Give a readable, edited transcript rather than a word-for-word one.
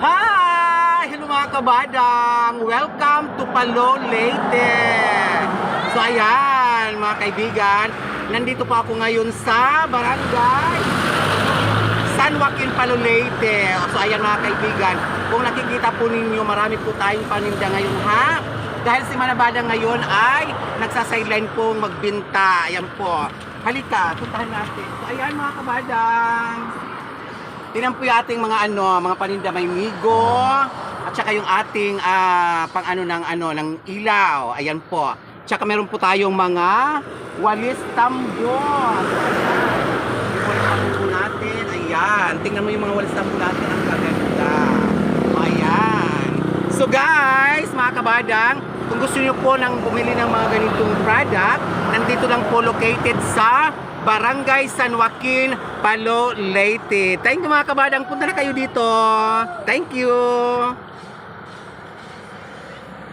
Hi! Hello mga kabadang! Welcome to Palo, Leyte! So ayan mga kaibigan, nandito po ako ngayon sa Barangay San Joaquin, Palo, Leyte. So ayan mga kaibigan, kung nakikita po ninyo, marami po tayong paninda ngayon ha. Dahil si Manabadang ngayon ay nagsasideline pong magbinta. Ayan po. Halika, puntahan natin. So ayan mga kabadang. Tingnan po yung ating mga mga paninda, may migo at saka yung ating pang ng ilaw. Ayan po. Tsaka meron po tayong mga walis tambo. So, ayan. Yung walis tambo natin. Ayan. Tingnan mo yung mga walis tambo natin. Ang gaganda. So, ayan. So guys, mga kabadang, kung gusto niyo po nang bumili ng mga ganitong product, nandito lang po located sa Barangay San Joaquin, Palo, Leyte. Thank you mga kabadang. Punta na kayo dito. Thank you.